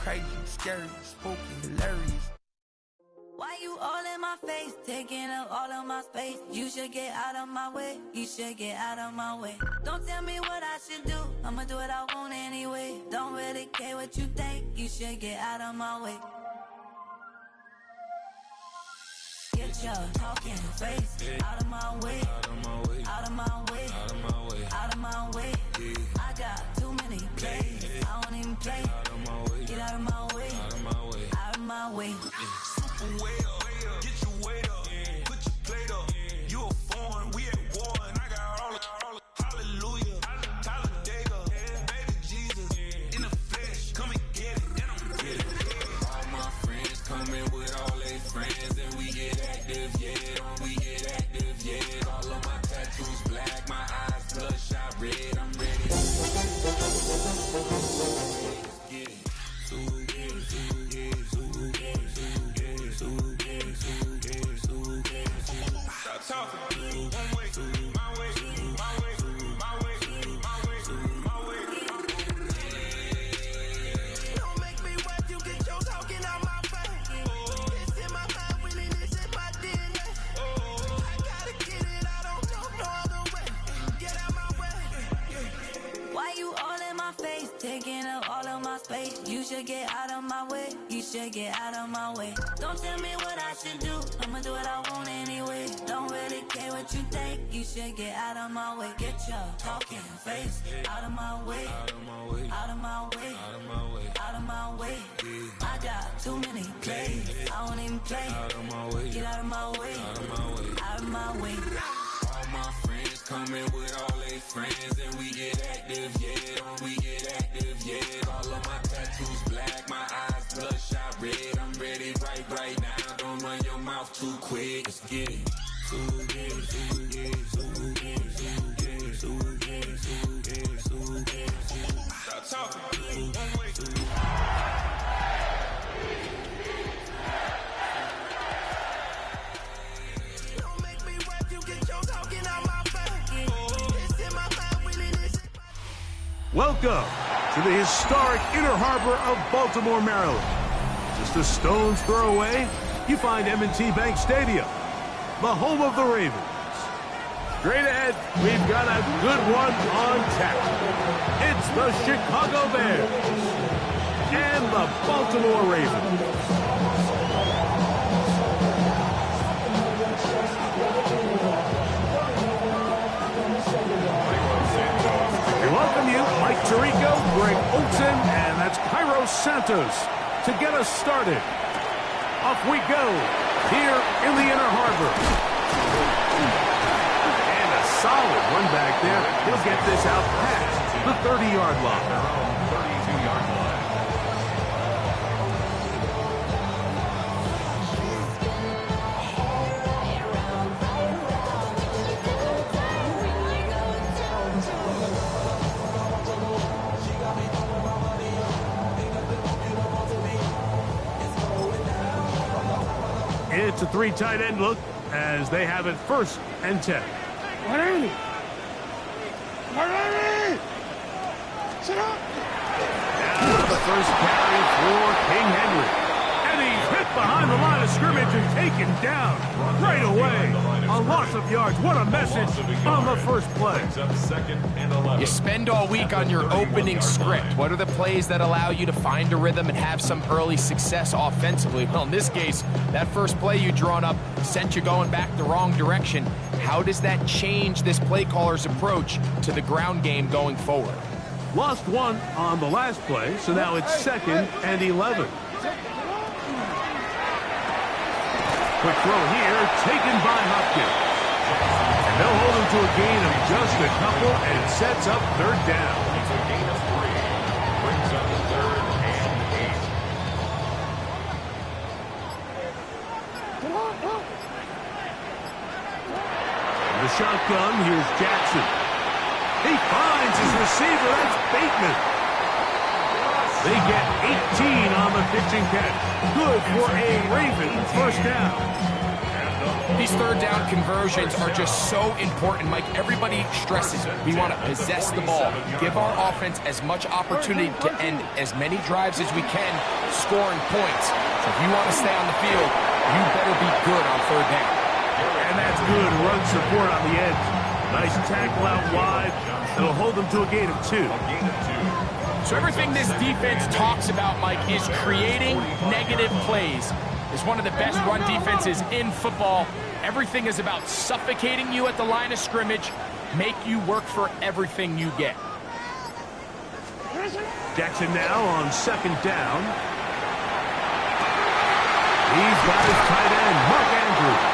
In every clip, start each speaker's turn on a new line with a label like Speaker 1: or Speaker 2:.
Speaker 1: crazy, scary, spooky, hilarious.
Speaker 2: Why you all in my face, taking up all of my space? You should get out of my way, you should get out of my way. Don't tell me what I should do, I'ma do what I want anyway. Don't really care what you think, you should get out of my way. Get your talking face out of my way, out of my way, out of my way, out of my way, out of my way. I got too many plays, I don't even play. Out of my way, get out of my way, out of my way, out of my way.
Speaker 3: Way up, get your weight up, put your plate up. You a foreign, we at war, and I got all the hallelujah, Talladega, baby Jesus, in the flesh, come and get it, and I'm get it. All my friends coming with all their friends, and we get active, yeah, we get active, yeah. All of my tattoos black, my eyes bloodshot red, I'm ready. Get it. Stop talking. One way, my way, my way, my way, my way, my way. Don't make me wet, you get your talking out my face. It's in my mind, winning, it's in my DNA. I gotta get it, I don't know no other way. Get out my way.
Speaker 2: Why you all in my face, taking up all of my space? You should get out of my way, you should get out of my way. Don't tell me what I should do, I'ma do what I want anyway. Don't really care what you think, you should get out of my way. Get your talking face out of my way, out of my way, out of my way, out of my way, out of my way. I got too many plays, I don't even play. Out of my way, get out of my way, out of my way, out of my way.
Speaker 3: All my friends coming with all their friends, and we get active, yeah, we get active, yeah. All of my tattoos black, my eyes bloodshot red. I'm ready right now. Don't run your mouth too quick. Let's get it. Stop talking. One way. Don't make me wet, you get your talking out my face. It's in my mind, winning this.
Speaker 4: Welcome to the historic Inner Harbor of Baltimore, Maryland. Just a stone's throw away, you find M&T Bank Stadium, the home of the Ravens. Straight ahead, we've got a good one on tap. It's the Chicago Bears and the Baltimore Ravens. We welcome you, Mike Tirico, Greg Olson, and that's Cairo Santos to get us started. Off we go here in the Inner Harbor. And a solid one back there. He'll get this out past the 30-yard line. 32-yard line. It's a three tight end look as they have it 1st and 10.
Speaker 5: Sit up.
Speaker 4: Now the first carry for King Henry. And he's hit behind the line of scrimmage and taken down right away. A loss of yards. What a message on the first play.
Speaker 6: You spend all week on your opening script. What are the plays that allow you to find a rhythm and have some early success offensively? Well, in this case, that first play you drawn up sent you going back the wrong direction. How does that change this play caller's approach to the ground game going forward?
Speaker 4: Lost one on the last play, so now it's 2nd and 11. Quick throw here, taken by Hopkins. And they'll hold him to a gain of just a couple and sets up 3rd down.
Speaker 5: It's a gain of 3. Brings up 3rd and 8.
Speaker 4: The shotgun, here's Jackson. He finds his receiver, that's Bateman. They get 18 on the pitching catch. Good for a Raven 1st down.
Speaker 5: And
Speaker 6: These third down conversions are just so important, Mike. Everybody stresses it. We want to possess the ball, give our offense as much opportunity to end as many drives as we can, scoring points. So if you want to stay on the field, you better be good on third down.
Speaker 4: And that's good run support on the edge. Nice tackle out wide. It'll hold them to a gain of 2.
Speaker 6: So everything this defense talks about, Mike, is creating negative plays. It's one of the best run defenses in football. Everything is about suffocating you at the line of scrimmage, make you work for everything you get.
Speaker 4: Jackson now on second down. He's got his tight end, Mark Andrews.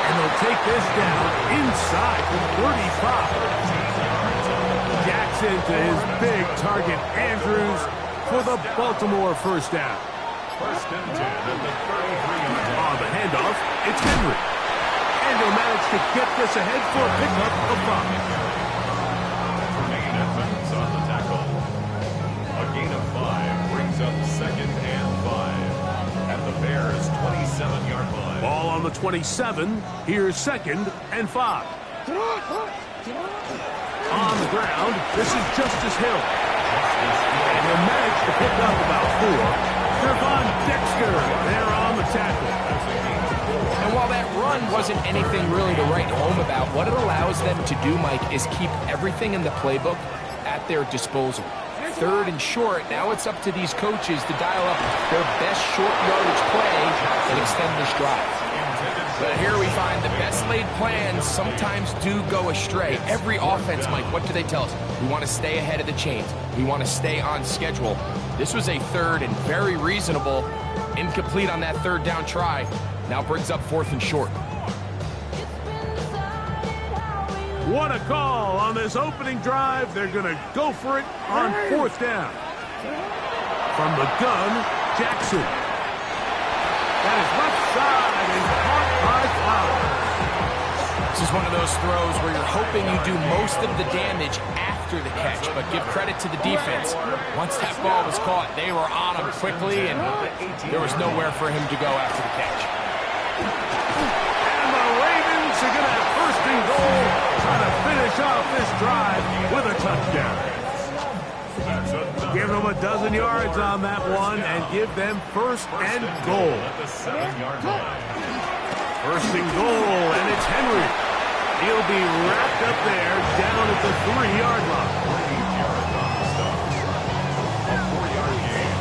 Speaker 4: And they'll take this down inside the 35. Jackson to his big target, Andrews, for the Baltimore first down.
Speaker 5: First and 10 at the 33-yard line.
Speaker 4: On the handoff, it's Henry. And he'll manage to get this ahead for a pickup of 5.
Speaker 5: Tremaine Edmonds on the tackle. A gain of 5 brings up second and 5 at the Bears' 27-yard line.
Speaker 4: Ball on the 27. Here's second and 5. On the ground, this is Justice Hill. And he'll manage to pick up about 4. Trevon Dexter there on the tackle.
Speaker 6: And while that run wasn't anything really to write home about, what it allows them to do, Mike, is keep everything in the playbook at their disposal. Third and short, now it's up to these coaches to dial up their best short yardage play and extend this drive. But here we find the best laid plans sometimes do go astray. Every offense, Mike, what do they tell us? We want to stay ahead of the chains. We want to stay on schedule. This was a third and very reasonable, incomplete on that third down try. Now brings up fourth and short.
Speaker 4: What a call on this opening drive. They're going to go for it on fourth down. From the gun, Jackson. That is left side and caught by Flowers.
Speaker 6: This is one of those throws where you're hoping you do most of the damage after the catch, but give credit to the defense. Once that ball was caught, they were on him quickly, and there was nowhere for him to go after the catch.
Speaker 4: And the Ravens are going to have first and goal, trying to finish off this drive with a touchdown. Give them a dozen yards on that one and give them first and goal. First and goal, and it's Henry. He'll be wrapped up there down at the 3-yard line.
Speaker 5: A 4-yard gain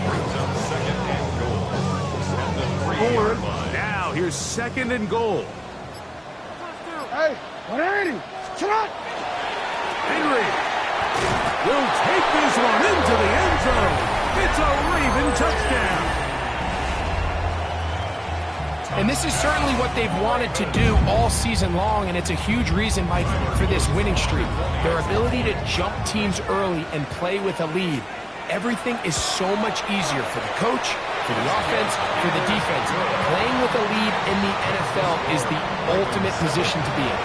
Speaker 5: brings up second and goal at the 3-yard line.
Speaker 4: Now here's second and goal.
Speaker 7: Hey,
Speaker 4: Henry will take this one into the end zone. It's a Raven touchdown.
Speaker 6: And this is certainly what they've wanted to do all season long, and it's a huge reason, Mike, for this winning streak. Their ability to jump teams early and play with a lead. Everything is so much easier for the coach, for the offense, for the defense. Playing with a lead in the NFL is the ultimate position to be in.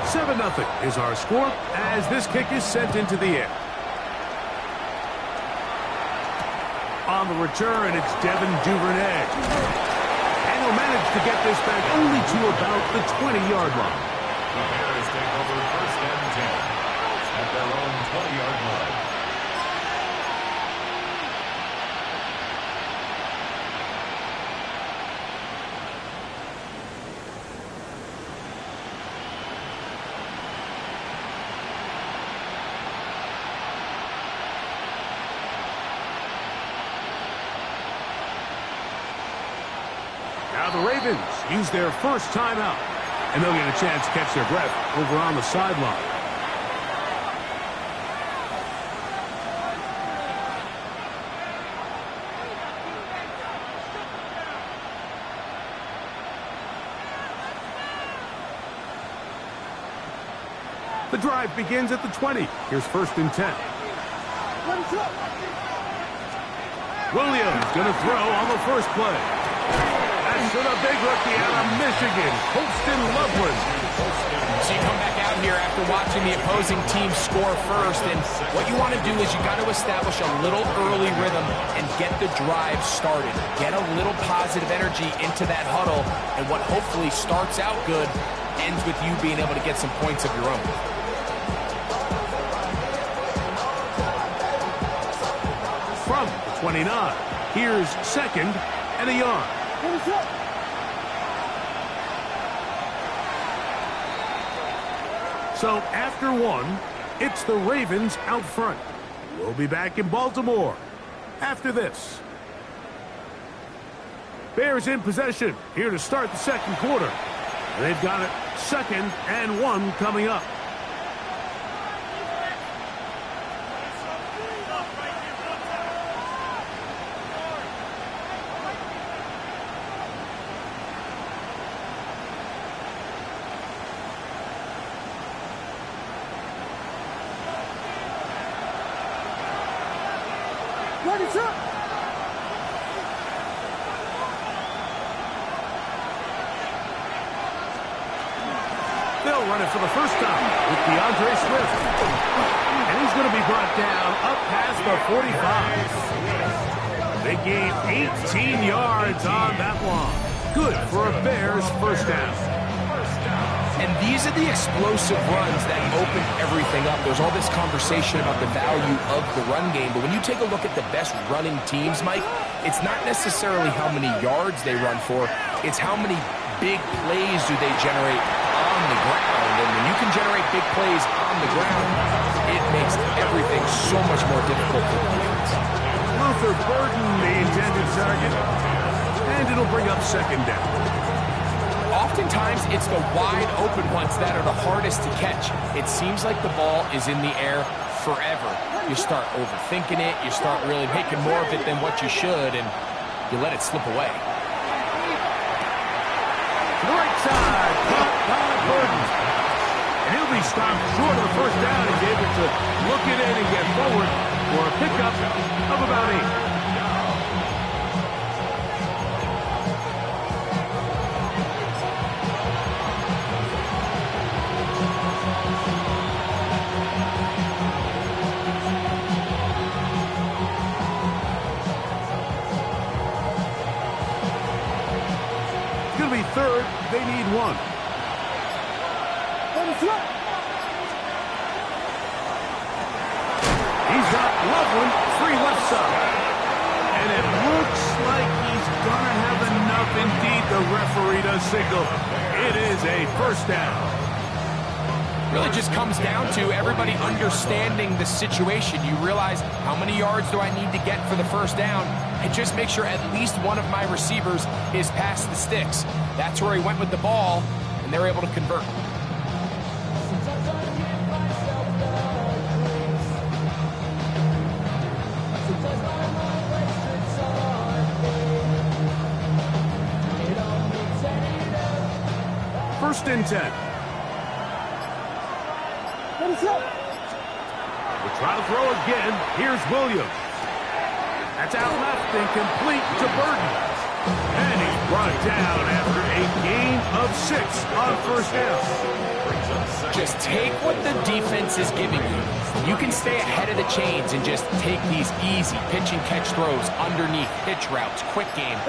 Speaker 4: 7-0 is our score as this kick is sent into the air. On the return, it's Devin Duvernay. And he'll manage to get this back only to about the 20-yard line.
Speaker 5: The Bears take over first and 10 at their own 20-yard line.
Speaker 4: Now the Ravens use their first timeout, and they'll get a chance to catch their breath over on the sideline. The drive begins at the 20. Here's first and 10. Williams going to throw on the first play. That's to the big rookie out of Michigan, Colston Loveland.
Speaker 6: So you come back out here after to watching the opposing team score first, and what you want to do is you got to establish a little early rhythm and get the drive started. Get a little positive energy into that huddle, and what hopefully starts out good ends with you being able to get some points of your own.
Speaker 4: From the 29, here's second and a yard. So after one, it's the Ravens out front. We'll be back in Baltimore after this. Bears in possession here to start the second quarter. They've got it 2nd and 1 coming up. They'll run it for the first time with DeAndre Swift. And he's going to be brought down up past the 45. They gain 18 yards on that one. Good for a Bears first down.
Speaker 6: And these are the explosive runs that open everything up. There's all this conversation about the value of the run game, but when you take a look at the best running teams, Mike, it's not necessarily how many yards they run for, it's how many big plays do they generate on the ground. And when you can generate big plays on the ground, it makes everything so much more difficult for the defense.
Speaker 4: Luther Burden, the intended target, and it'll bring up second down.
Speaker 6: Oftentimes, it's the wide open ones that are the hardest to catch. It seems like the ball is in the air forever. You start overthinking it, you start really making more of it than what you should, and you let it slip away.
Speaker 4: Right side, caught by Burden. And he'll be stopped short of the first down and be able to look it in and get forward for a pickup of about 8. Third, they need 1. He's got Loveland free left side. And it looks like he's going to have enough indeed. The referee does signal. It is a first down.
Speaker 6: Really just comes down to everybody understanding the situation. You realize how many yards do I need to get for the first down, and just make sure at least one of my receivers is past the sticks. That's where he went with the ball, and they're able to convert.
Speaker 4: First and 10. We'll try to throw again. Here's Williams. That's out left and complete to Burden. And he's brought down after a gain of 6 on first down.
Speaker 6: Just take what the defense is giving you. You can stay ahead of the chains and just take these easy pitch and catch throws underneath, pitch routes, quick game.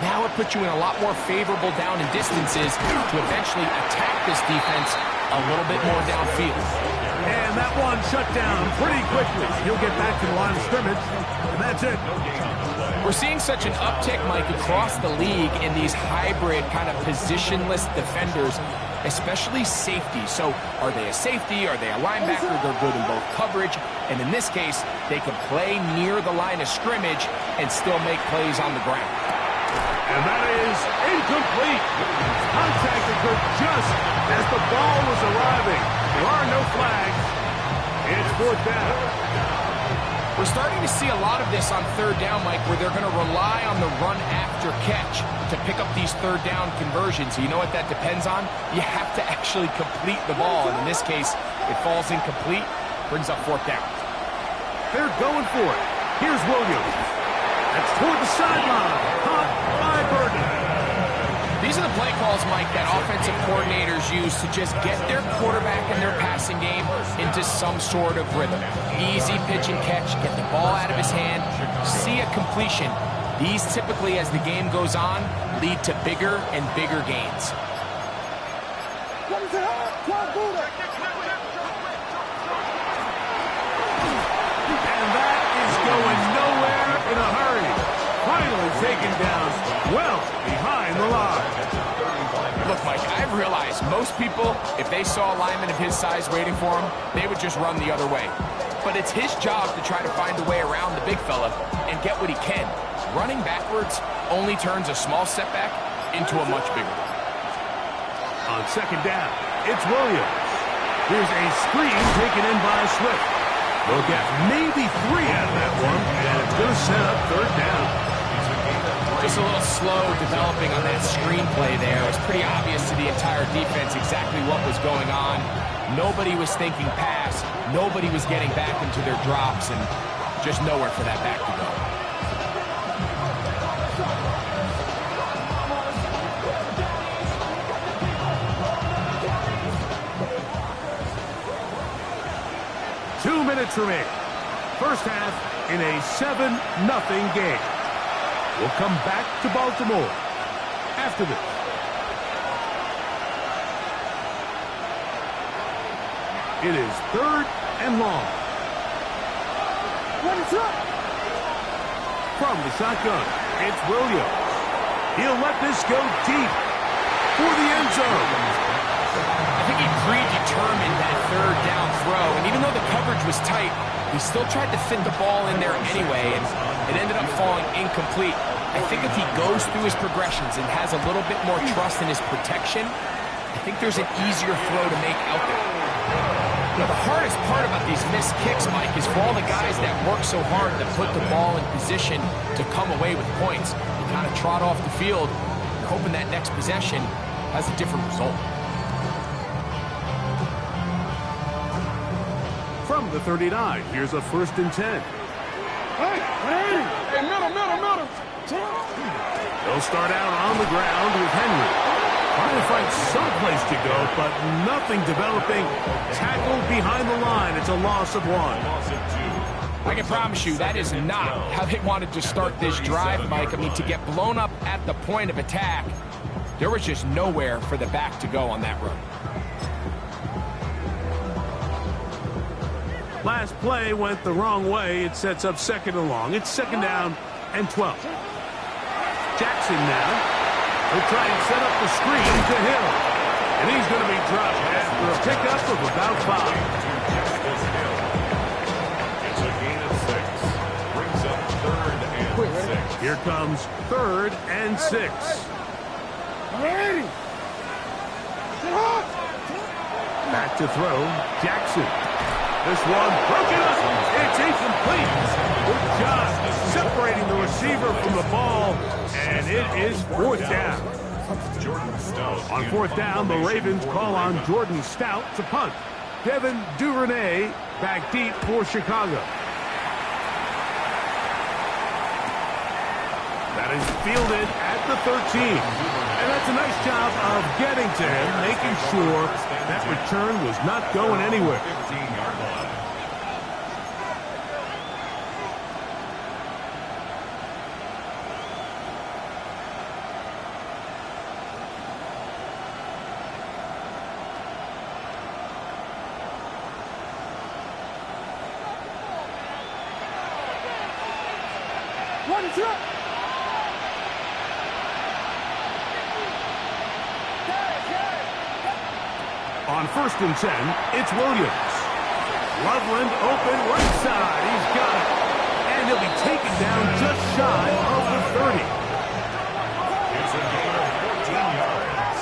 Speaker 6: Now it puts you in a lot more favorable down and distances to eventually attack this defense a little bit more downfield.
Speaker 4: And that one shut down pretty quickly. He'll get back to the line of scrimmage, and that's it.
Speaker 6: We're seeing such an uptick, Mike, across the league in these hybrid kind of positionless defenders, especially safety. So are they a safety? Are they a linebacker? They're good in both coverage. And in this case, they can play near the line of scrimmage and still make plays on the ground.
Speaker 4: And that is incomplete. Contact occurred just as the ball was arriving. There are no flags. It's fourth down.
Speaker 6: We're starting to see a lot of this on third down, Mike, where they're going to rely on the run after catch to pick up these third down conversions. You know what that depends on? You have to actually complete the ball. And in this case, it falls incomplete, brings up fourth down.
Speaker 4: They're going for it. Here's Williams. That's toward the sideline. Caught by Burden.
Speaker 6: These are the play calls, Mike, that offensive coordinators use to just get their quarterback and their passing game into some sort of rhythm. Easy pitch and catch, get the ball out of his hand, see a completion. These typically, as the game goes on, lead to bigger and bigger gains.
Speaker 4: And that is going nowhere in a hurry. Finally taken down well behind the line.
Speaker 6: Look, Mike, I've realized most people, if they saw a lineman of his size waiting for him, they would just run the other way. But it's his job to try to find a way around the big fella and get what he can. Running backwards only turns a small setback into a much bigger one.
Speaker 4: On second down, it's Williams. Here's a screen taken in by Swift. They'll get maybe 3 out of that one, and it's going to set up third down.
Speaker 6: Just a little slow developing on that screenplay there. It was pretty obvious to the entire defense exactly what was going on. Nobody was thinking pass. Nobody was getting back into their drops, and just nowhere for that back to go.
Speaker 4: Minutes remaining. First half in a 7-0 game. We'll come back to Baltimore after this. It is third and long. From the shotgun, it's Williams. He'll let this go deep for the end zone.
Speaker 6: I think he predetermined that third down throw, and even though the coverage was tight, he still tried to fit the ball in there anyway, and it ended up falling incomplete. I think if he goes through his progressions and has a little bit more trust in his protection, I think there's an easier throw to make out there. You know, the hardest part about these missed kicks, Mike, is for all the guys that work so hard to put the ball in position to come away with points. You kind of trot off the field, hoping that next possession has a different result.
Speaker 4: From the 39, here's a 1st and 10.
Speaker 7: Hey, middle.
Speaker 4: They'll start out on the ground with Henry. Trying to find some place to go, but nothing developing. Tackled behind the line. It's a loss of 1.
Speaker 6: I can promise you that is not how they wanted to start this drive, Mike. I mean, to get blown up at the point of attack, there was just nowhere for the back to go on that run.
Speaker 4: Last play went the wrong way. It sets up 2nd and long. It's 2nd down and 12. Jackson now. He'll try and set up the screen to Hill. And he's going to be dropped after a pickup of about 5.
Speaker 5: It's a gain of 6. Brings up 3rd and 6.
Speaker 4: Here comes 3rd and 6. Back to throw. Jackson. This one broken up. It's incomplete. Good job separating the receiver from the ball, and it is 4th down. On 4th down, the Ravens call on Jordan Stout to punt. Devin Duvernay back deep for Chicago. That is fielded at the 13. And that's a nice job of getting to him, making sure that return was not going anywhere.
Speaker 5: 15-yard line.
Speaker 4: On 1st and 10, it's Williams. Loveland open right side. He's got it. And he'll be taken down just shy of the 30.
Speaker 5: It's a gain of 14 yards.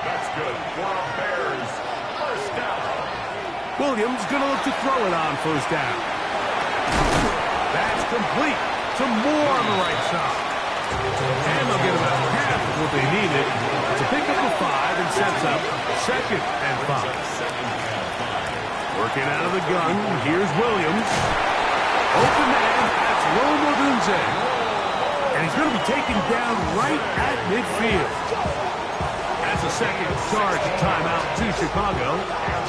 Speaker 5: That's good for a Bears 1st down.
Speaker 4: Williams going to look to throw it on 1st down. That's complete to Moore on the right side. And they'll get about half of what they needed to pick up the 5 and sets up 2nd and 5. Working out of the gun, here's Williams. Open man, that's Rome Odunze. And he's going to be taken down right at midfield. That's a second charge timeout to Chicago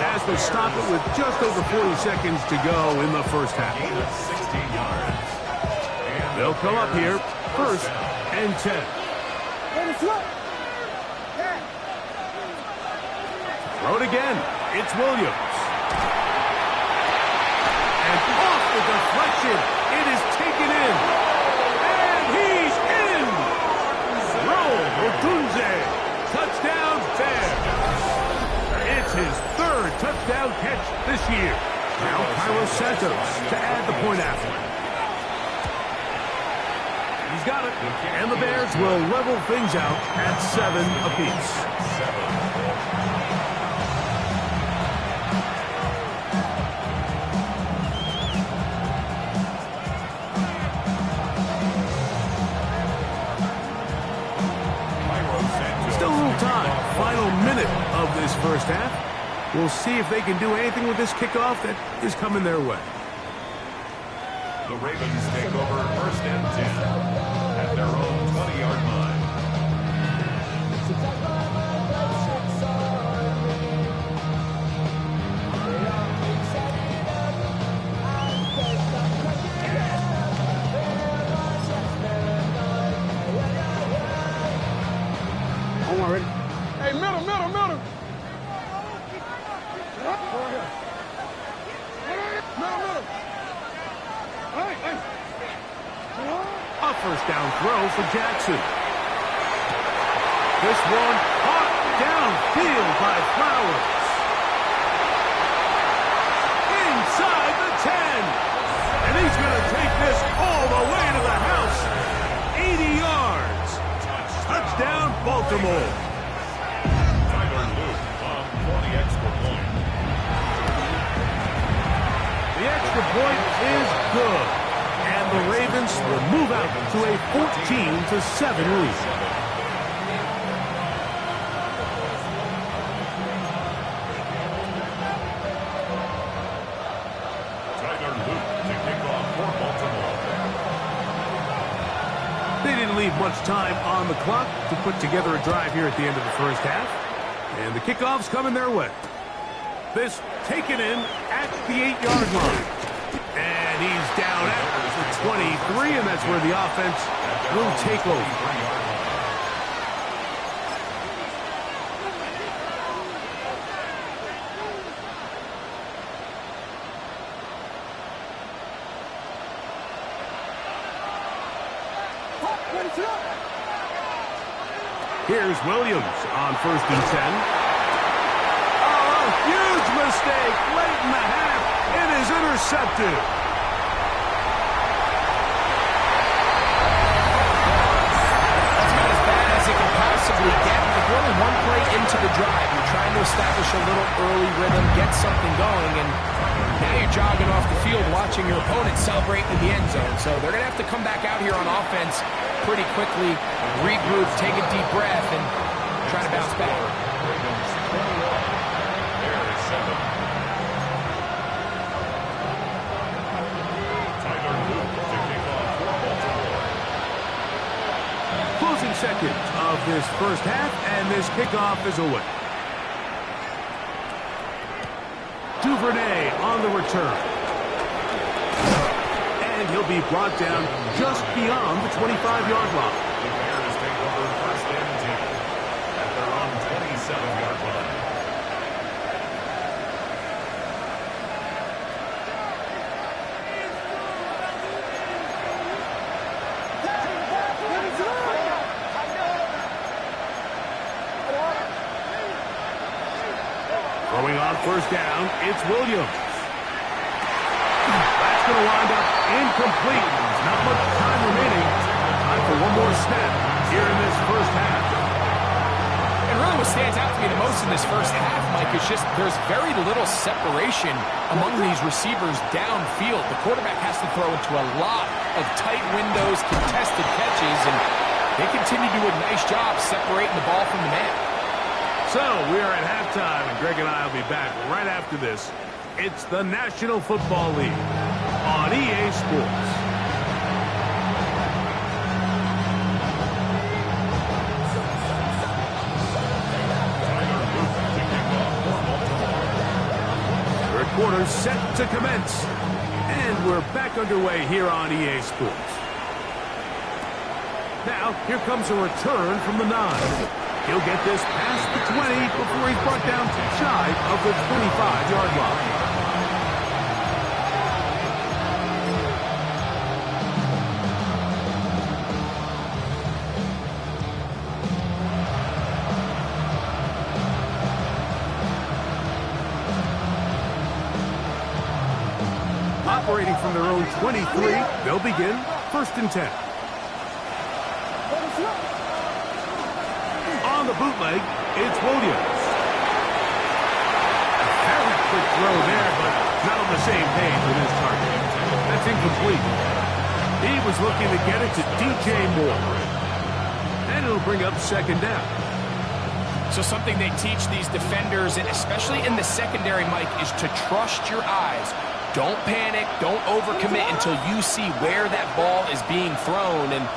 Speaker 4: as they stop it with just over 40 seconds to go in the first half.
Speaker 5: 16 yards.
Speaker 4: They'll come up here, 1st and 10. Throw it again. It's Williams. And off the deflection, it is taken in. And he's in! Rome Odunze. Touchdown Bears. It's his 3rd touchdown catch this year. Now Cairo Santos to add the point after. He's got it. And the Bears will level things out at 7 apiece. Final minute of this first half. We'll see if they can do anything with this kickoff that is coming their way.
Speaker 5: The Ravens take over 1st and 10 at their own 20-yard line.
Speaker 7: Ready? Hey, middle. Middle. Hey.
Speaker 4: A first down throw for Jackson. This one caught downfield by Flowers. Inside the 10. And he's going to take this all the way to the house. 80 yards. Touchdown, Baltimore.
Speaker 5: Tyler Luke for the extra point.
Speaker 4: The extra point is good. And the Ravens will move out to a 14-7 lead.
Speaker 5: Tyler Luke to kick off for Baltimore.
Speaker 4: They didn't leave much time on the clock to put together a drive here at the end of the first half. And the kickoff's coming their way. This taken in at the 8-yard line. And he's down at the 23, and that's where the offense will take over. Here's Williams on 1st and 10. Oh, huge mistake late in the half. It is intercepted.
Speaker 6: That's about as bad as it can possibly get. With only one play into the drive, you're trying to establish a little early rhythm, get something going, and now you're jogging off the field watching your opponent celebrate in the end zone. So they're going to have to come back out here on offense pretty quickly, regroup, take a deep breath, and try to bounce back.
Speaker 4: Closing seconds of this first half, and this kickoff is away. Duvernay on the return. And he'll be brought down just beyond the 25-yard line.
Speaker 5: The Bears take over 1st and 10 at their own 27-yard line.
Speaker 4: Throwing on 1st down, it's Williams. That's going to wind up incomplete. Not much time remaining. Time for one more snap here in this first half.
Speaker 6: And really what stands out to me the most in this first half, Mike, is just there's very little separation among these receivers downfield. The quarterback has to throw into a lot of tight windows, contested catches, and they continue to do a nice job separating the ball from the man.
Speaker 4: So, we are at halftime, and Greg and I will be back right after this. It's the National Football League on EA Sports. quarter set to commence. And we're back underway here on EA Sports. Now, here comes a return from the 9. He'll get this past the 20 before he's brought down shy of the 25-yard line. Operating from their own 23, they'll begin 1st and 10. On the bootleg, it's Williams. A very quick throw there, but not on the same page with his target. That's incomplete. He was looking to get it to DJ Moore. And it'll bring up 2nd down.
Speaker 6: So something they teach these defenders, and especially in the secondary, Mike, is to trust your eyes. Don't panic, don't overcommit until you see where that ball is being thrown. And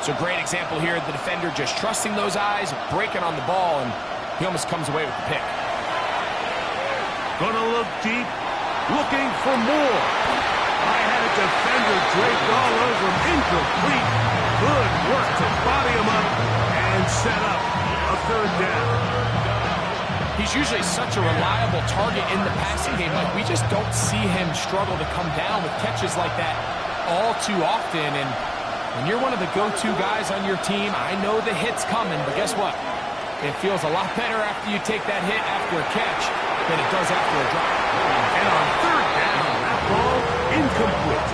Speaker 6: it's a great example here, the defender just trusting those eyes, breaking on the ball, and he almost comes away with the pick.
Speaker 4: Gonna look deep, looking for more. I had a defender draped all over him, incomplete. Good work to body him up and set up a 3rd down.
Speaker 6: He's usually such a reliable target in the passing game. Like, we just don't see him struggle to come down with catches like that all too often. And when you're one of the go-to guys on your team, I know the hit's coming, but guess what? It feels a lot better after you take that hit after a catch than it does after a drop.
Speaker 4: And on 3rd down, that ball incomplete.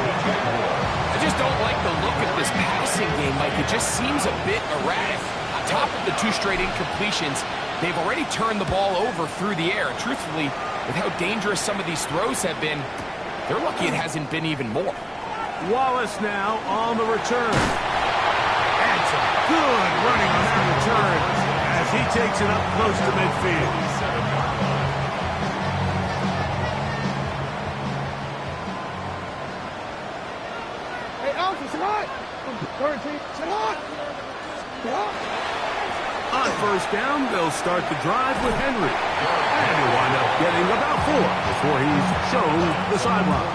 Speaker 6: I just don't like the look of this passing game. Like, it just seems a bit erratic. On top of the 2 straight incompletions, they've already turned the ball over through the air. Truthfully, with how dangerous some of these throws have been, they're lucky it hasn't been even more.
Speaker 4: Wallace now on the return. And some good running on that return as he takes it up close to midfield.
Speaker 7: Hey, Alfred, sit hot. 13, sit hot. Sit hot.
Speaker 4: On 1st down, they'll start the drive with Henry. And he'll wind up getting about 4 before he's shown the sideline.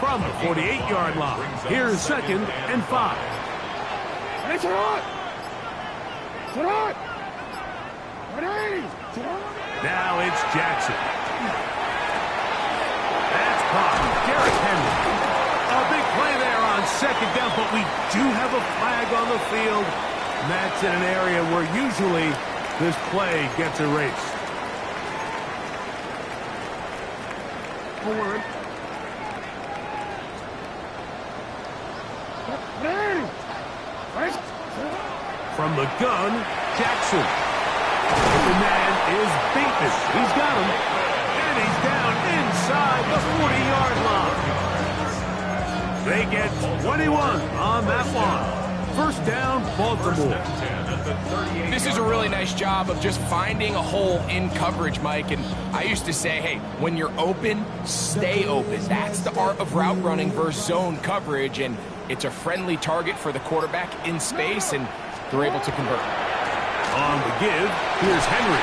Speaker 4: From the 48-yard line, here's 2nd and 5.
Speaker 7: Hey, sit hot. Sit hot. Ready. Sit hot.
Speaker 4: Now it's Jackson. That's caught. Derrick Henry. A big play there on 2nd down, but we do have a flag on the field. And that's in an area where usually this play gets erased.
Speaker 7: Forward.
Speaker 4: From the gun, Jackson. The man is beaten. He's got him. And he's down inside the 40-yard line. They get 21 on that one. 1st down, Baltimore.
Speaker 6: This is a really nice job of just finding a hole in coverage, Mike. And I used to say, hey, when you're open, stay open. That's the art of route running versus zone coverage. And it's a friendly target for the quarterback in space, and they're able to convert.
Speaker 4: On the give, here's Henry.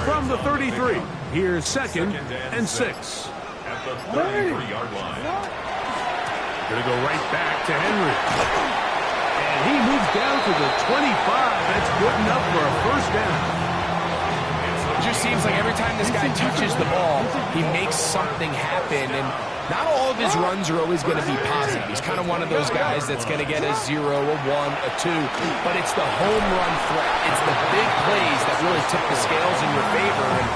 Speaker 4: From the 33, here's 2nd and 6.
Speaker 5: At the 33-yard line.
Speaker 4: Gonna go right back to Henry. And he moves down to the 25. That's good enough for a 1st down.
Speaker 6: It just seems like every time this guy touches the ball, he makes something happen. And not all of his runs are always going to be positive. He's kind of one of those guys that's going to get a 0, a 1, a 2. But it's the home run threat. It's the big plays that really tip the scales in your favor. And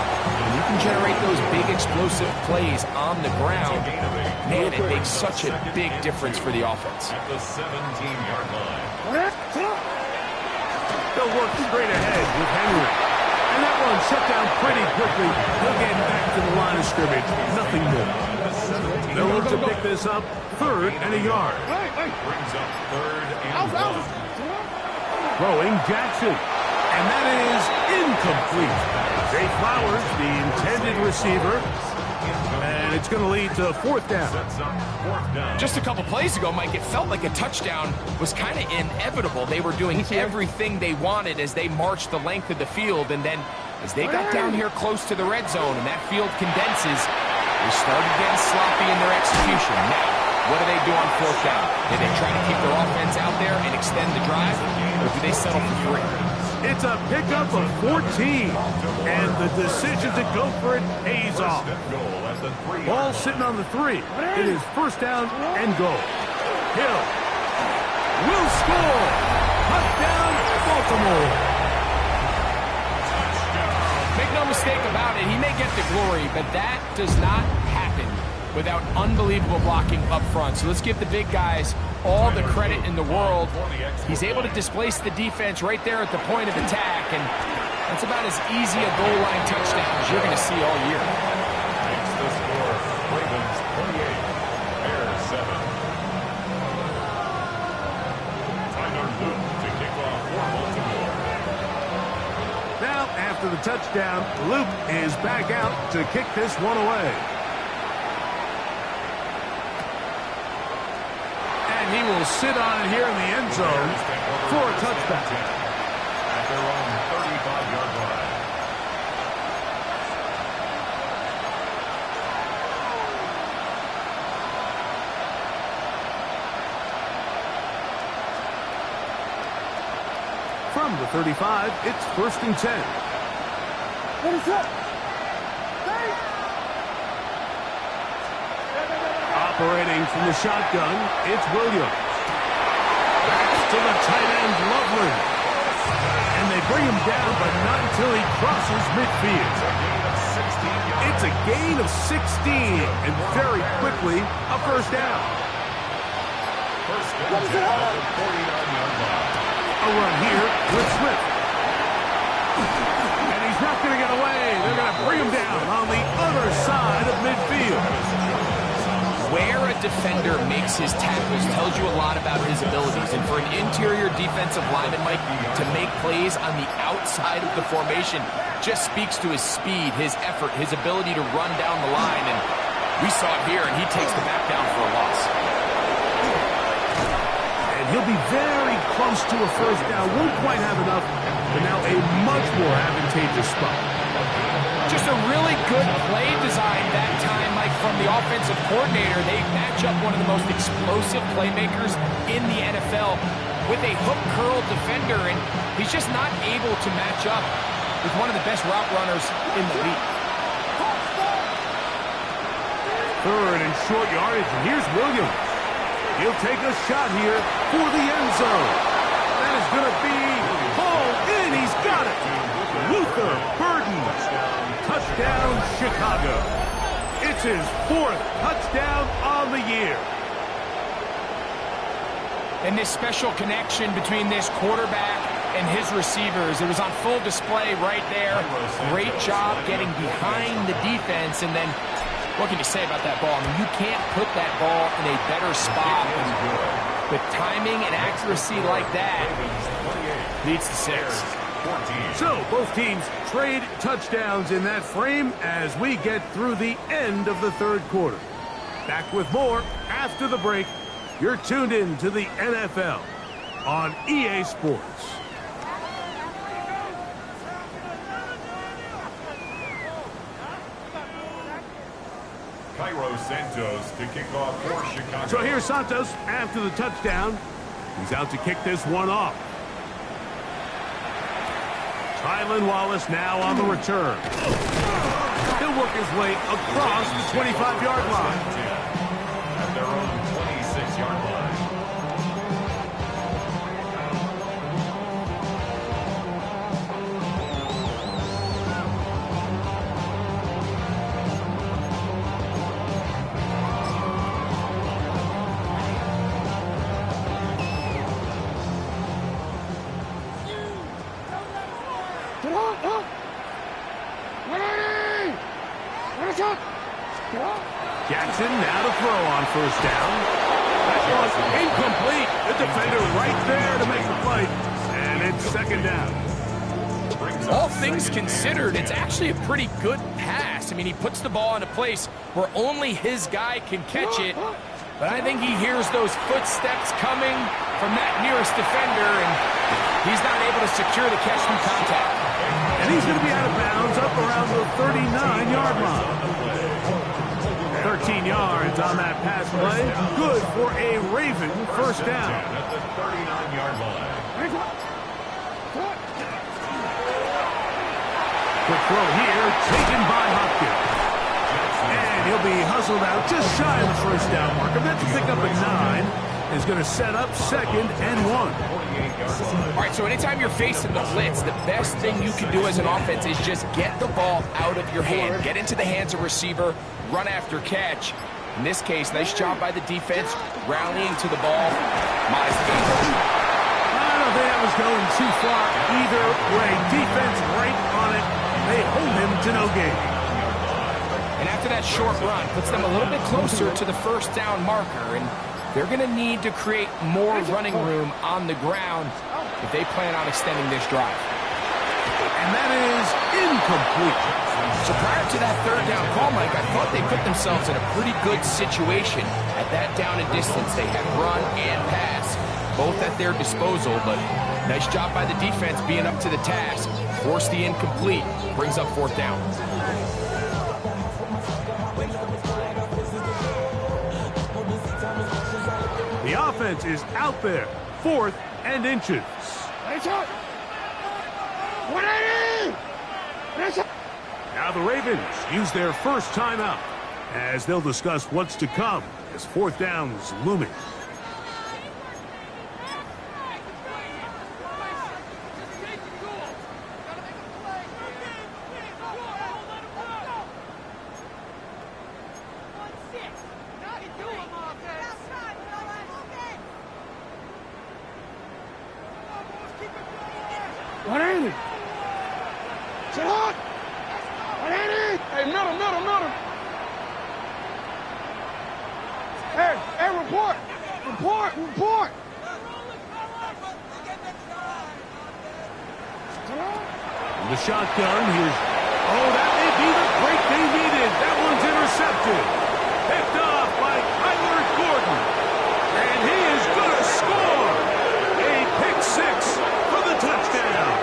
Speaker 6: when you can generate those big explosive plays on the ground, man, it makes such a big difference for the offense.
Speaker 5: At the 17-yard line.
Speaker 4: They'll work straight ahead with Henry. And that one shut down pretty quickly. They'll get back to the line of scrimmage. Nothing more. They'll look to pick this up 3rd and a yard.
Speaker 5: Brings up 3rd and 1.
Speaker 4: Throwing Jackson. And that is incomplete. Zay Flowers, the intended receiver. And And it's going to lead to 4th down.
Speaker 6: Just a couple plays ago, Mike, it felt like a touchdown was kind of inevitable. They were doing everything they wanted as they marched the length of the field, and then as they got down here close to the red zone and that field condenses, they started getting sloppy in their execution. Now, what do they do on 4th down? Do they try to keep their offense out there and extend the drive, or do they settle for 3?
Speaker 4: It's a pickup of 14, and the decision to go for it pays off. Ball sitting on the 3. It is 1st down and goal. Hill will score. Touchdown, Baltimore.
Speaker 6: Make no mistake about it, he may get the glory, but that does not happen without unbelievable blocking up front. So let's give the big guys all the credit in the world. He's able to displace the defense right there at the point of attack, and that's about as easy a goal line touchdown as you're going to see all year.
Speaker 5: Makes the score. Ravens 28, Bears 7. Tyler Luke to kick off for Baltimore.
Speaker 4: Now, after the touchdown, Luke is back out to kick this one away. And he will sit on it here in the end zone for a touchback.
Speaker 5: At their own 35-yard line.
Speaker 4: From the 35, it's 1st and 10.
Speaker 7: What is up?
Speaker 4: Operating from the shotgun, it's Williams. Back to the tight end, Loveland. And they bring him down, but not until he crosses midfield. It's a gain of 16, and very quickly, a 1st down.
Speaker 5: First down at the 49-yard line.
Speaker 4: A run here with Swift. And he's not going to get away. They're going to bring him down on the other side of midfield.
Speaker 6: Where a defender makes his tackles tells you a lot about his abilities. And for an interior defensive lineman, Mike, to make plays on the outside of the formation just speaks to his speed, his effort, his ability to run down the line. And we saw it here, and he takes the back down for a loss.
Speaker 4: And he'll be very close to a 1st down. Won't quite have enough, but now a much more advantageous spot.
Speaker 6: Just a really good play design that time, Mike, from the offensive coordinator. They match up one of the most explosive playmakers in the NFL with a hook curl defender, and he's just not able to match up with one of the best route runners in the league.
Speaker 4: 3rd and short yardage, and here's Williams. He'll take a shot here for the end zone. That is going to be hauled in. He's got it. Luther Burden. Touchdown, Chicago. It's his 4th touchdown on the year.
Speaker 6: And this special connection between this quarterback and his receivers, it was on full display right there. Great job getting behind the defense, and then what can you say about that ball? I mean, you can't put that ball in a better spot. With timing and accuracy like that, leads to 6.
Speaker 4: So, both teams trade touchdowns in that frame as we get through the end of the 3rd quarter. Back with more after the break. You're tuned in to the NFL on EA Sports.
Speaker 5: Cairo Santos to kick off for Chicago.
Speaker 4: So here's Santos after the touchdown. He's out to kick this one off. Tylan Wallace now on the return. He'll work his way across the 25-yard line.
Speaker 5: At their own 26-yard line.
Speaker 4: Jackson now to throw on 1st down. That was incomplete. The defender right there to make the play. And it's 2nd down.
Speaker 5: Brings
Speaker 6: all things considered, it's actually a pretty good pass. I mean, he puts the ball in a place where only his guy can catch it. But I think he hears those footsteps coming from that nearest defender, and he's not able to secure the catch through contact.
Speaker 4: And he's going to be out of bounds up around the 39-yard line. 13 yards on that pass play. Good for a Raven first down.
Speaker 5: At the 39-yard line.
Speaker 4: Quick throw here, taken by Hopkins. And he'll be hustled out just shy of the first down marker. That's to pick up a 9. Is going to set up 2nd and 1.
Speaker 6: All right, so anytime you're facing the blitz, the best thing you can do as an offense is just get the ball out of your hand. Get into the hands of receiver, run after catch. In this case, nice job by the defense, rallying to the ball. Modest gain.
Speaker 4: I don't think that was going too far either way. Defense right on it. They hold him to no gain.
Speaker 6: And after that short run, puts them a little bit closer to the first down marker. And they're going to need to create more running room on the ground if they plan on extending this drive.
Speaker 4: And that is incomplete.
Speaker 6: So prior to that third down call, Mike, I thought they put themselves in a pretty good situation. At that down and distance, they had run and pass, both at their disposal, but nice job by the defense being up to the task. Force the incomplete, brings up 4th down.
Speaker 4: The offense is out there, 4th and inches. Now the Ravens use their first timeout as they'll discuss what's to come as 4th down is looming.
Speaker 7: Report!
Speaker 4: The shotgun, here's... Oh, that may be the break they needed. That one's intercepted. Picked off by Kyler Gordon. And he is going to score. A pick 6 for the touchdown.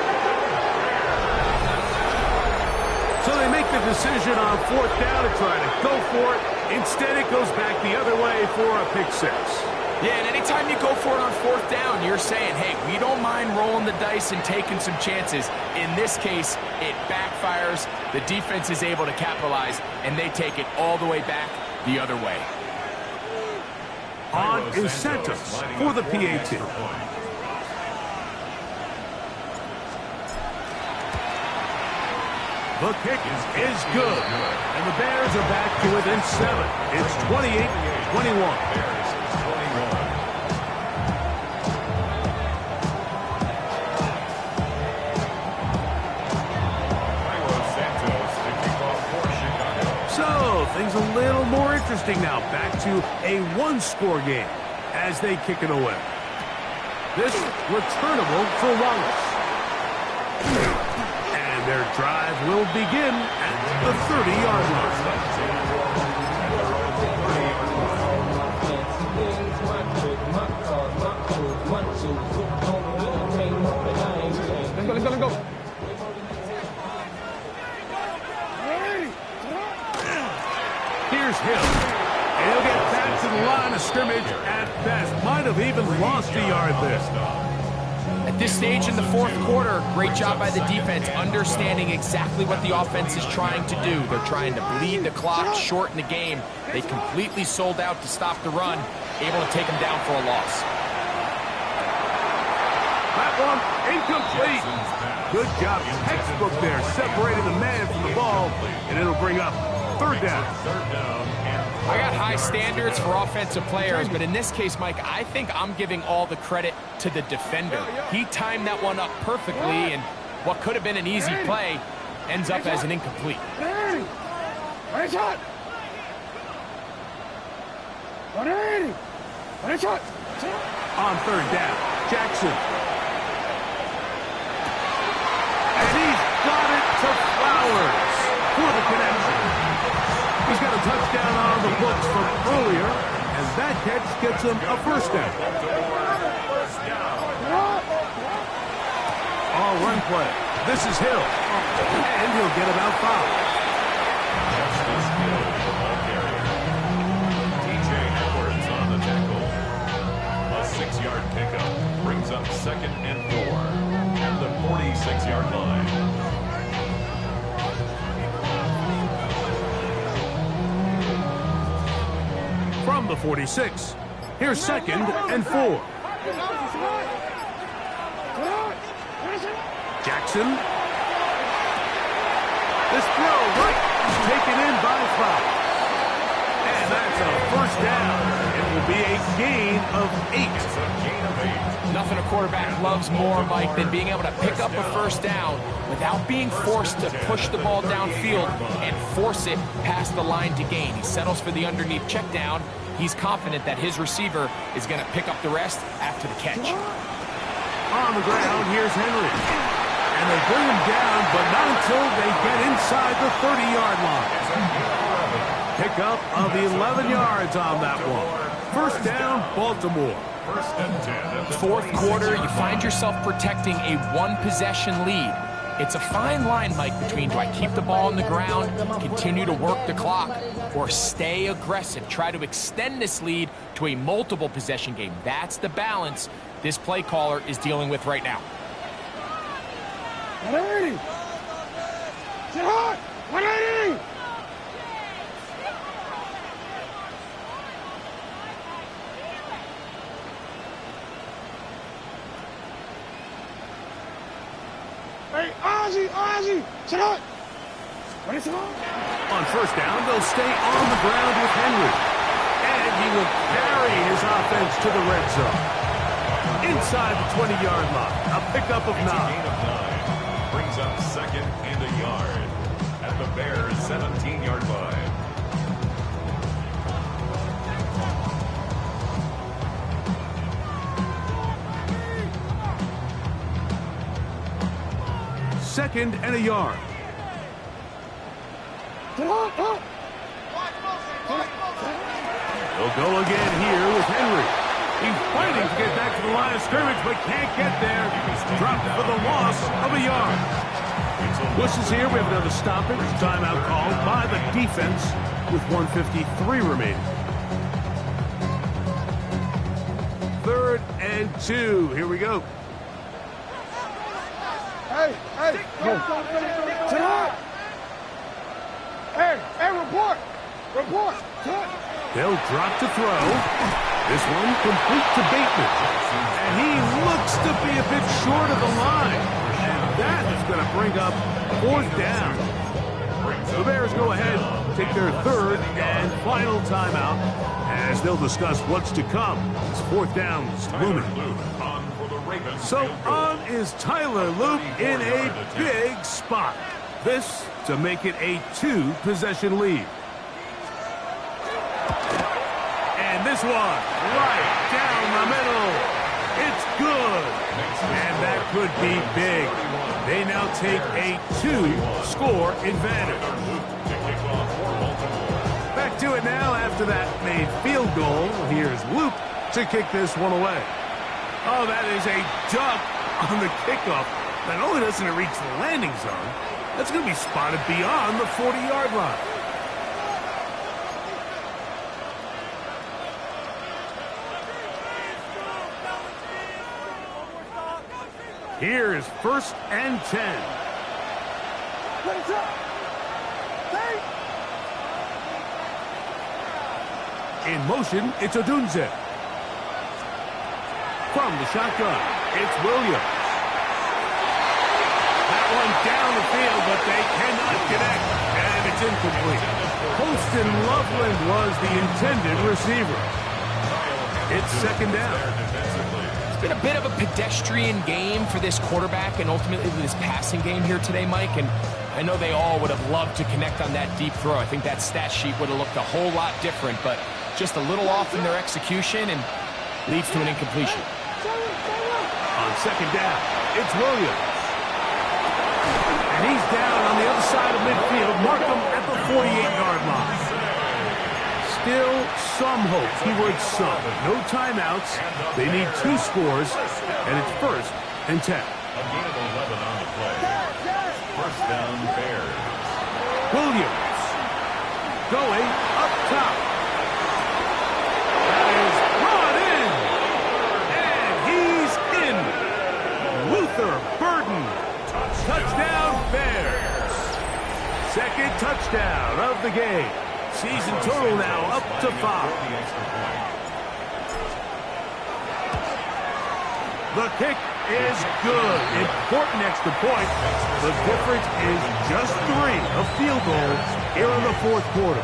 Speaker 4: So they make the decision on 4th down to try to go for it. Instead, it goes back the other way for a pick 6.
Speaker 6: Yeah, and anytime you go for it on 4th down, you're saying, hey, we don't mind rolling the dice and taking some chances. In this case, it backfires. The defense is able to capitalize, and they take it all the way back the other way.
Speaker 4: On incentives for the PAT. The kick is good. And the Bears are back to within 7. It's 28-21. So, things a little more interesting now. Back to a 1-score game as they kick it away. This returnable for Wallace. And their drive will begin at the 30-yard line.
Speaker 7: Let's go.
Speaker 4: Here's Hill. And he'll get back to the line of scrimmage at best. Might have even lost a yard there.
Speaker 6: At this stage in the 4th quarter, great job by the defense, understanding exactly what the offense is trying to do. They're trying to bleed the clock, shorten the game. They completely sold out to stop the run, able to take them down for a loss.
Speaker 4: That one incomplete. Good job. Textbook there, separating the man from the ball, and it'll bring up 3rd down.
Speaker 6: I got high standards for offensive players, but in this case, Mike, I think I'm giving all the credit to the defender. He timed that one up perfectly, and what could have been an easy play ends up as an incomplete.
Speaker 4: On 3rd down, Jackson. And he's Bowers for the connection. He's got a touchdown on the books from earlier, and that catch gets him a first down. All run play. This is Hill, and he'll get about 5.
Speaker 5: Justice Hill, the ball carrier. DJ Edwards on the tackle. A 6-yard pickup brings up 2nd and 4 at the 46-yard line.
Speaker 4: From the 46, here's 2nd and 4. Jackson. This throw right is taken in by 5. And that's a first down. It will be a gain of 8.
Speaker 5: It's a gain of 8.
Speaker 6: Nothing a quarterback loves more, Mike, than being able to pick up a first down without being forced to push the ball downfield and force it past the line to gain. He settles for the underneath check down. He's confident that his receiver is going to pick up the rest after the catch.
Speaker 4: On the ground, here's Henry. And they bring him down, but not until they get inside the 30-yard line. Pickup of 11 yards on that one. First down, Baltimore.
Speaker 5: First and 10.
Speaker 6: Fourth quarter, you find yourself protecting a one-possession lead. It's a fine line, Mike, between do I keep the ball on the ground, continue to work the clock, or stay aggressive, try to extend this lead to a multiple possession game. That's the balance this play caller is dealing with right now.
Speaker 7: 180! Sit hard! 180! Hey, Ozzy! Sit hard! What is it on?
Speaker 4: On first down, they'll stay on the ground with Henry. And he will carry his offense to the red zone. Inside the 20-yard line, a pickup of 9.
Speaker 5: It's a gain of 9. Brings up 2nd and a yard at the Bears' 17-yard line.
Speaker 4: Second and a yard. They'll go again here with Henry. He's fighting to get back to the line of scrimmage, but can't get there. Dropped for the loss of a yard. Whistles here. We have another stoppage. Timeout called by the defense with 1:53 remaining. 3rd and 2. Here we go.
Speaker 7: Hey! Sit hard! Hey, report!
Speaker 4: They'll drop to throw. This one complete to Bateman. And he looks to be a bit short of the line. And that is going to bring up 4th down. The Bears go ahead, take their 3rd and final timeout as they'll discuss what's to come. It's 4th down looming. So on is Tyler Loop in a big spot. This to make it a 2-possession lead. And this one, right down the middle. It's good. And that could be big. They now take a 2-score advantage. Back to it now after that made field goal. Here's Loop to kick this one away. Oh, that is a duck on the kickoff. Not only doesn't it reach the landing zone, that's going to be spotted beyond the 40-yard line. Here is 1st and 10. In motion, it's Odunze. From the shotgun, it's Williams. That one down the field, but they cannot connect, and it's incomplete. Holston Loveland was the intended receiver. It's 2nd down.
Speaker 6: It's been a bit of a pedestrian game for this quarterback and ultimately this passing game here today, Mike, and I know they all would have loved to connect on that deep throw. I think that stat sheet would have looked a whole lot different, but just a little off in their execution and leads to an incompletion.
Speaker 4: On 2nd down, it's Williams. And he's down on the other side of midfield. Mark him at the 48-yard line. Still some hope. Keyword some. No timeouts. They need 2 scores, and it's 1st and 10.
Speaker 5: A gain of 11 on the play. First down, Bears.
Speaker 4: Williams going up top. That is brought in. And he's in. Luther Burden. Touchdown, Bears. Second touchdown of the game. Season total now up to 5. The kick is good. Important extra point. The difference is just 3, a field goal here in the 4th quarter.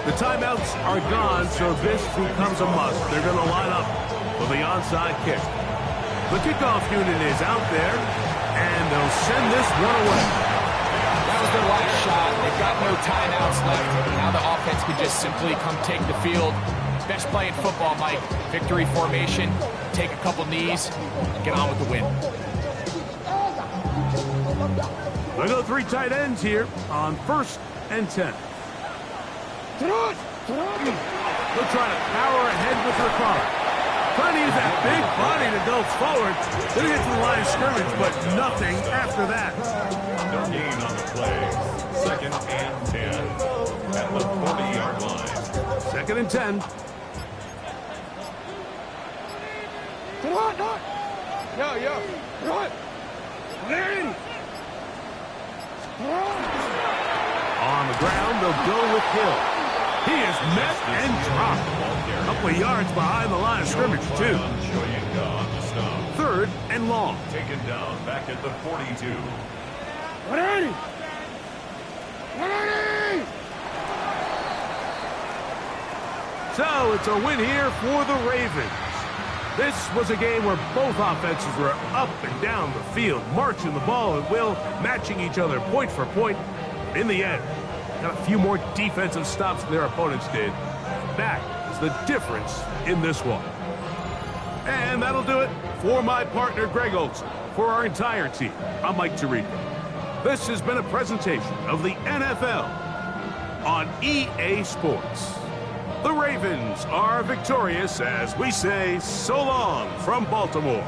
Speaker 4: The timeouts are gone, so this becomes a must. They're going to line up for the onside kick. The kickoff unit is out there, and they'll send this one away.
Speaker 6: That was their last shot. They've got no timeouts left. Now the offense can just simply come take the field. Best play in football, Mike. Victory formation, take a couple knees, get on with the win.
Speaker 4: They go 3 tight ends here on 1st and 10. They'll try to power ahead with Ricard. Trying to use that big body to go forward. Then get to the line of scrimmage, but nothing after that.
Speaker 5: No gain on the play. 2nd and 10 at the 40-yard line.
Speaker 4: 2nd and 10.
Speaker 7: Yo. Run.
Speaker 4: On the ground, they'll go with Hill. He is met and dropped. A couple of yards behind the line of scrimmage, too. 3rd and long.
Speaker 5: Taken down back at the 42.
Speaker 4: So it's a win here for the Ravens. This was a game where both offenses were up and down the field, marching the ball at will, matching each other point for point. In the end, got a few more defensive stops than their opponents did. That is the difference in this one. And that'll do it for my partner, Greg Olson. For our entire team, I'm Mike Tirico. This has been a presentation of the NFL on EA Sports. The Ravens are victorious as we say so long from Baltimore.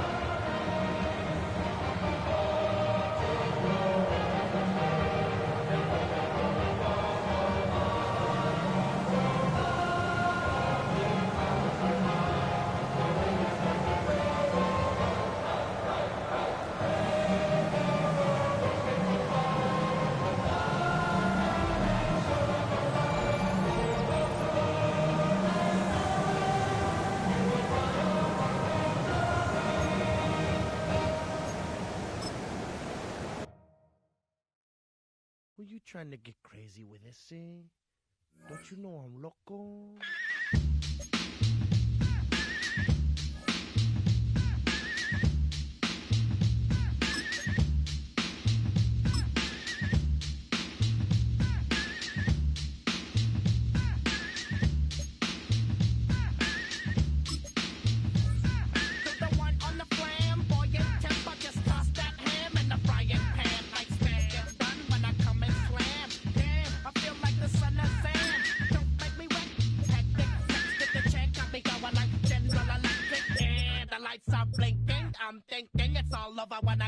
Speaker 8: Were you trying to get crazy with this thing? Don't you know I'm loco?
Speaker 9: I'm thinking it's all over when